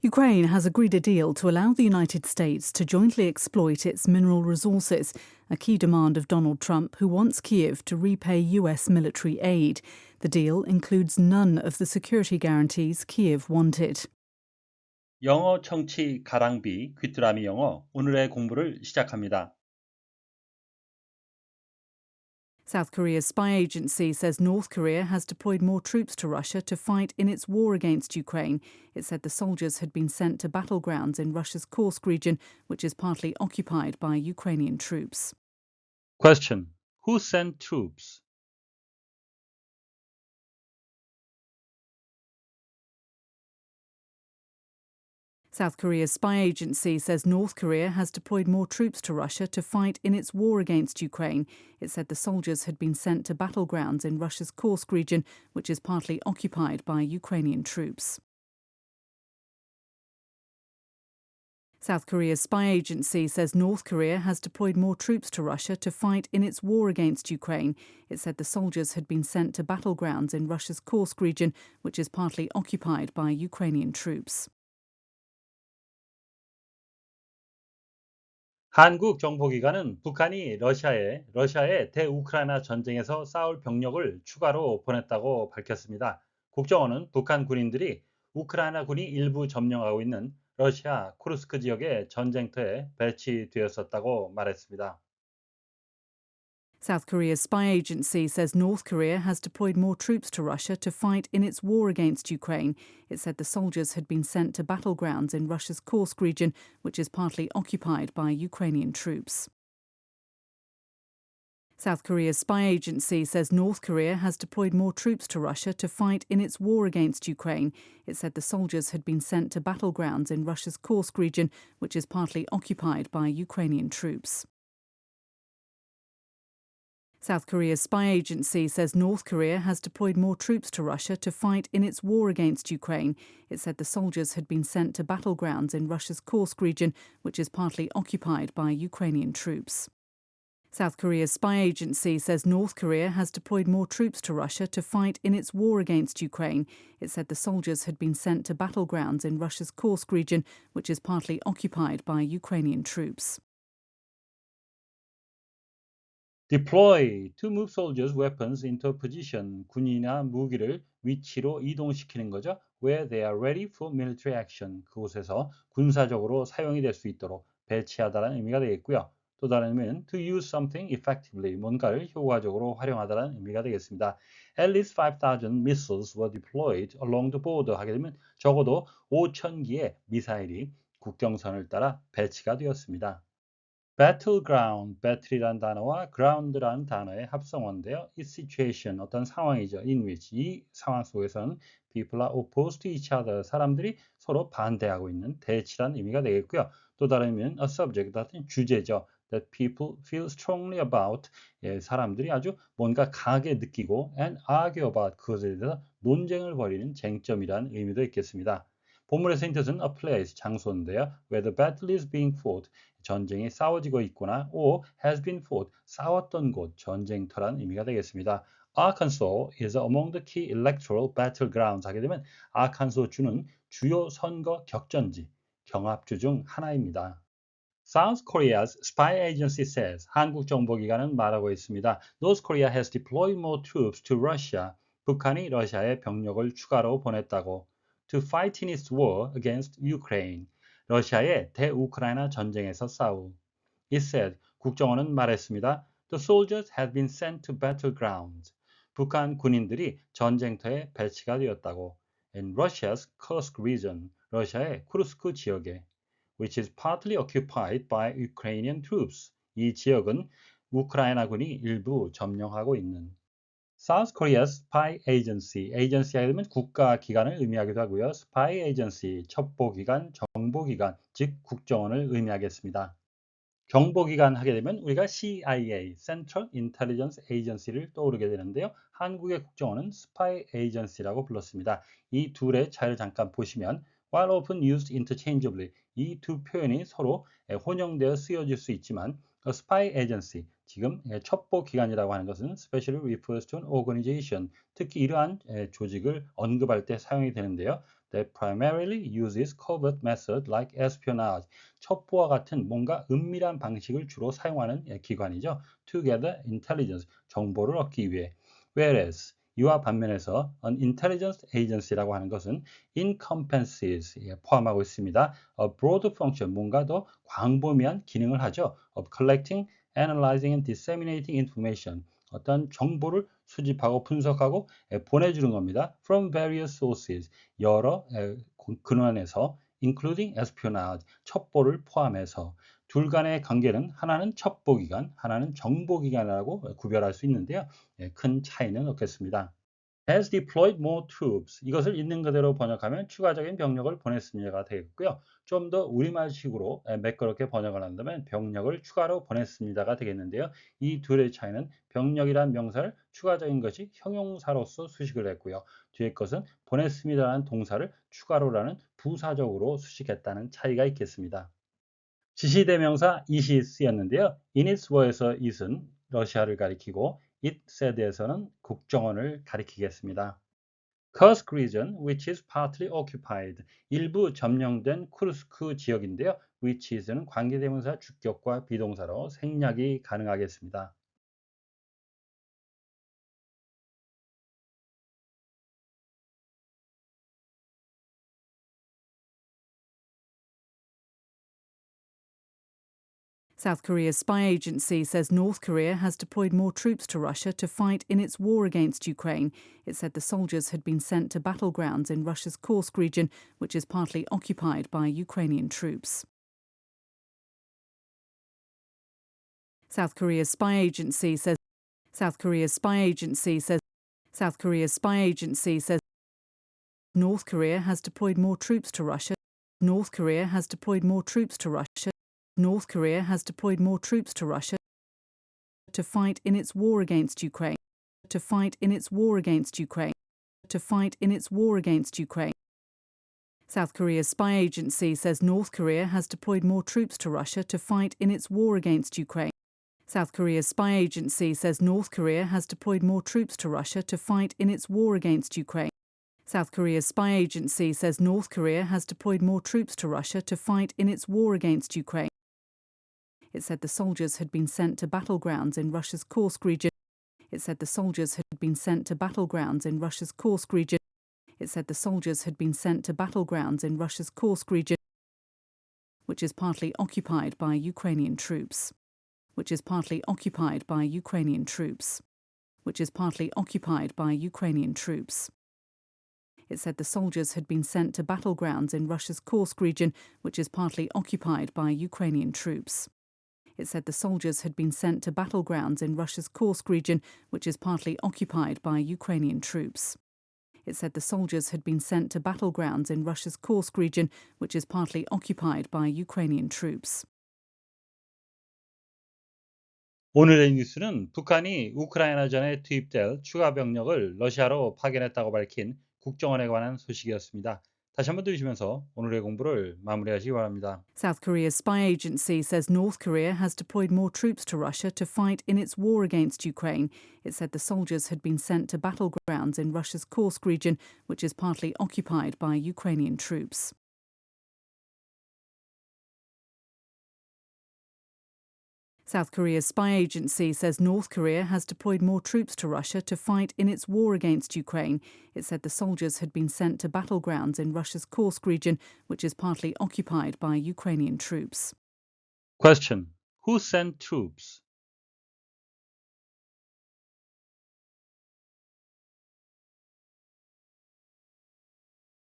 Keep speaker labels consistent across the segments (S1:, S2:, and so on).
S1: Ukraine has agreed a deal to allow the United States to jointly exploit its mineral resources, a key demand of Donald Trump, who wants Kyiv to repay US military aid. The deal includes none of the security guarantees Kyiv wanted.
S2: 영어 청취 가랑비 귀뚜라미 영어 오늘의 공부를 시작합니다.
S1: South Korea's spy agency says North Korea has deployed more troops to Russia to fight in its war against Ukraine. It said the soldiers had been sent to battlegrounds in Russia's Kursk region, which is partly occupied by Ukrainian troops.
S2: Question. Who sent troops?
S1: South Korea's spy agency says North Korea has deployed more troops to Russia to fight in its war against Ukraine. It said the soldiers had been sent to battlegrounds in Russia's Kursk region, which is partly occupied by Ukrainian troops. South Korea's spy agency says North Korea has deployed more troops to Russia to fight in its war against Ukraine. It said the soldiers had been sent to battlegrounds in Russia's Kursk region, which is partly occupied by Ukrainian troops.
S2: 한국 정보기관은 북한이 러시아의 대우크라이나 전쟁에서 싸울 병력을 추가로 보냈다고 밝혔습니다. 국정원은 북한 군인들이 우크라이나 군이 일부 점령하고 있는 러시아 쿠르스크 지역의 전쟁터에 배치되었었다고 말했습니다.
S1: South Korea's spy agency says North Korea has deployed more troops to Russia to fight in its war against Ukraine. It said the soldiers had been sent to battlegrounds in Russia's Kursk region, which is partly occupied by Ukrainian troops. South Korea's spy agency says North Korea has deployed more troops to Russia to fight in its war against Ukraine. It said the soldiers had been sent to battlegrounds in Russia's Kursk region, which is partly occupied by Ukrainian troops. South Korea's spy agency says North Korea has deployed more troops to Russia to fight in its war against Ukraine. It said the soldiers had been sent to battlegrounds in Russia's Kursk region, which is partly occupied by Ukrainian troops. South Korea's spy agency says North Korea has deployed more troops to Russia to fight in its war against Ukraine. It said the soldiers had been sent to battlegrounds in Russia's Kursk region, which is partly occupied by Ukrainian troops.
S2: Deploy, to move soldiers, weapons into a position. 군이나 무기를 위치로 이동시키는 거죠. Where they are ready for military action. 그곳에서 군사적으로 사용이 될 수 있도록 배치하다라는 의미가 되겠고요. 또 다른 의미는 to use something effectively. 뭔가를 효과적으로 활용하다라는 의미가 되겠습니다. At least 5,000 missiles were deployed along the border. 하게 되면 적어도 5,000기의 미사일이 국경선을 따라 배치가 되었습니다. battleground, battle이란 단어와 ground라는 단어의 합성어인데요. 이 situation, 어떤 상황이죠. in which, 이 상황 속에서는 people are opposed to each other, 사람들이 서로 반대하고 있는 대치란 의미가 되겠고요. 또 다른 의미는 a subject, 같은 주제죠. that people feel strongly about, 사람들이 아주 뭔가 강하게 느끼고 and argue about, 그것에 대해서 논쟁을 벌이는 쟁점이라는 의미도 있겠습니다. 본문의 힌트는 a place, 장소인데요. where the battle is being fought, 전쟁이 싸워지고 있거나 or has been fought, 싸웠던 곳, 전쟁터라는 의미가 되겠습니다. Arkansas is among the key electoral battlegrounds. 하게 되면 아칸소주는 주요 선거 격전지, 경합주 중 하나입니다. South Korea's spy agency says, 한국 정보기관은 말하고 있습니다. North Korea has deployed more troops to Russia. 북한이 러시아에 병력을 추가로 보냈다고. To fight in its war against Ukraine. 러시아의 대우크라이나 전쟁에서 싸우. It said, 국정원은 말했습니다. The soldiers had been sent to battlegrounds. 북한 군인들이 전쟁터에 배치가 되었다고. In Russia's Kursk region, 러시아의 쿠르스크 지역에. Which is partly occupied by Ukrainian troops. 이 지역은 우크라이나군이 일부 점령하고 있는. South Korea's spy agency, agency 하게 되면 국가기관을 의미하기도 하고요. spy agency, 첩보기관, 정보기관, 즉 국정원을 의미하겠습니다. 정보기관 하게 되면 우리가 CIA, Central Intelligence Agency를 떠오르게 되는데요. 한국의 국정원은 spy agency라고 불렀습니다. 이 둘의 차이를 잠깐 보시면 while often used interchangeably, 이 두 표현이 서로 혼용되어 쓰여질 수 있지만 a spy agency, 지금 첩보기관이라고 하는 것은 especially refers to an organization, 특히 이러한 조직을 언급할 때 사용이 되는데요. that primarily uses covert methods like espionage. 첩보와 같은 뭔가 은밀한 방식을 주로 사용하는 기관이죠. To gather intelligence, 정보를 얻기 위해. Whereas 이와 반면에서 an intelligence agency라고 하는 것은 encompasses 포함하고 있습니다. A broad function, 뭔가 더 광범위한 기능을 하죠. Of collecting, analyzing and disseminating information. 어떤 정보를 수집하고 분석하고 보내주는 겁니다. From various sources, 여러 근원에서 including espionage, 첩보를 포함해서. 둘 간의 관계는 하나는 첩보기관, 하나는 정보기관이라고 구별할 수 있는데요. 큰 차이는 없겠습니다. has deployed more troops. 이것을 있는 그대로 번역하면 추가적인 병력을 보냈습니다가 되겠고요. 좀 더 우리말식으로 매끄럽게 번역을 한다면 병력을 추가로 보냈습니다가 되겠는데요. 이 둘의 차이는 병력이란 명사를 추가적인 것이 형용사로서 수식을 했고요. 뒤에 것은 보냈습니다라는 동사를 추가로라는 부사적으로 수식했다는 차이가 있겠습니다. 지시대명사 it이었는데요. in its were에서 it은 러시아를 가리키고 it said에서는 국정원을 가리키겠습니다. Kursk region, which is partly occupied. 일부 점령된 쿠르스크 지역인데요. which is는 관계대명사 주격과 비동사로 생략이 가능하겠습니다.
S1: South Korea's spy agency says North Korea has deployed more troops to Russia to fight in its war against Ukraine. It said the soldiers had been sent to battlegrounds in Russia's Kursk region, which is partly occupied by Ukrainian troops. South Korea's spy agency says South Korea's spy agency says North Korea has deployed more troops to Russia. North Korea has deployed more troops to Russia. North Korea has deployed more troops to Russia to fight in its war against Ukraine. To fight in its war against Ukraine. To fight in its war against Ukraine. South Korea's spy agency says North Korea has deployed more troops to Russia to fight in its war against Ukraine. South Korea's spy agency says North Korea has deployed more troops to Russia to fight in its war against Ukraine. South Korea's spy agency says North Korea has deployed more troops to Russia to fight in its war against Ukraine. It said the soldiers had been sent to battlegrounds in Russia's Kursk region. It said the soldiers had been sent to battlegrounds in Russia's Kursk region. It said the soldiers had been sent to battlegrounds in Russia's Kursk region, which is partly occupied by Ukrainian troops. Which is partly occupied by Ukrainian troops. Which is partly occupied by Ukrainian troops. It said the soldiers had been sent to battlegrounds in Russia's Kursk region, which is partly occupied by Ukrainian troops. It said the soldiers had been sent to battlegrounds in Russia's Kursk region, which is partly occupied by Ukrainian troops. It said the soldiers had been sent to battlegrounds in Russia's Kursk region, which is partly occupied by Ukrainian troops.
S2: 오늘의 뉴스는 북한이 우크라이나전에 투입될 추가 병력을 러시아로 파견했다고 밝힌 국정원에 관한 소식이었습니다. 다시 한번 들으시면서 오늘의 공부를 마무리하시기 바랍니다.
S1: South Korea's spy agency says North Korea has deployed more troops to Russia to fight in its war against Ukraine. It said the soldiers had been sent to battlegrounds in Russia's Kursk region, which is partly occupied by Ukrainian troops. South Korea's spy agency says North Korea has deployed more troops to Russia to fight in its war against Ukraine. It said the soldiers had been sent to battlegrounds in Russia's Kursk region, which is partly occupied by Ukrainian troops.
S2: Question. Who sent troops?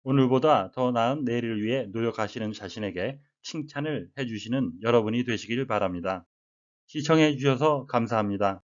S2: 오늘보다 더 나은 내일을 위해 노력하시는 자신에게 칭찬을 해주시는 여러분이 되시길 바랍니다. 시청해 주셔서 감사합니다.